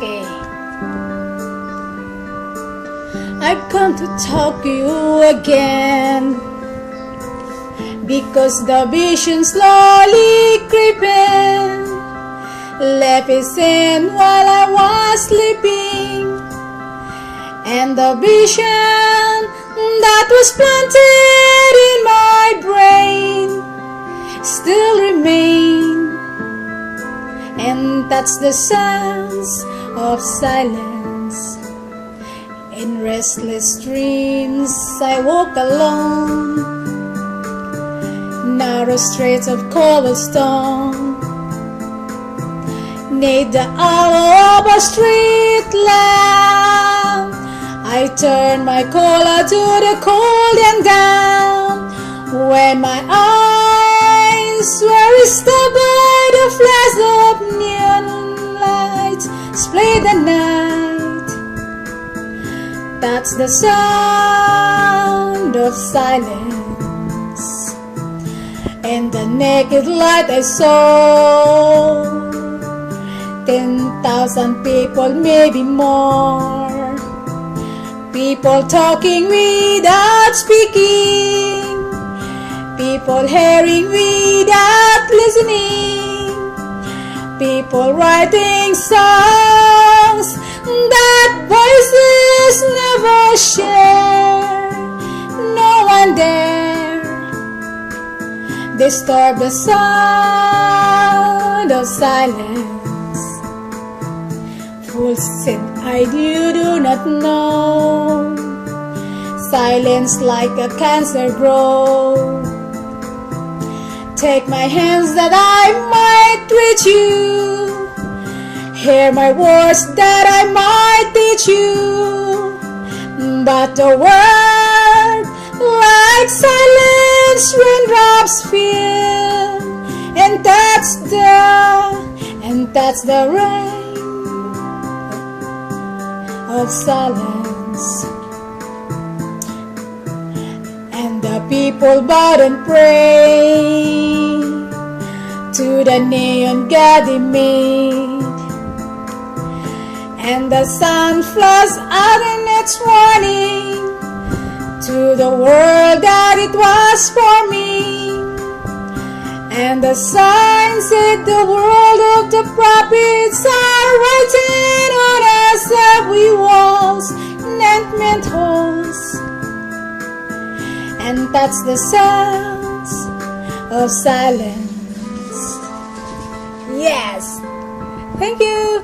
Okay. I've come to talk to you again, because the vision slowly creeping left his hand while I was sleeping, and the vision that was planted in my brain still remain, and that's the sounds of silence. In restless dreams I walk alone, narrow streets of cobblestone, neath the hollow of a street lamp. I turn my collar to the cold and damp, when my eyes were restored by the flash of neon lights split the night. That's the sound of silence, and the naked light I saw 10,000 people, maybe more, people talking without speaking, people hearing without listening, people writing songs that voices never share. No one dare disturb the sound of silence. Fools said you do not know, silence like a cancer grow. Take my hands that I might reach you, hear my words that I might teach you, but the word like silence raindrops fill, and that's the rain of silence. And the people bowed and prayed to the neon god he made, and the sun flashed out in its warning to the world that it was forming, and the sign said the world of the prophets are writing on us every walls and meant holes, and that's the sounds of silence. Yes, thank you.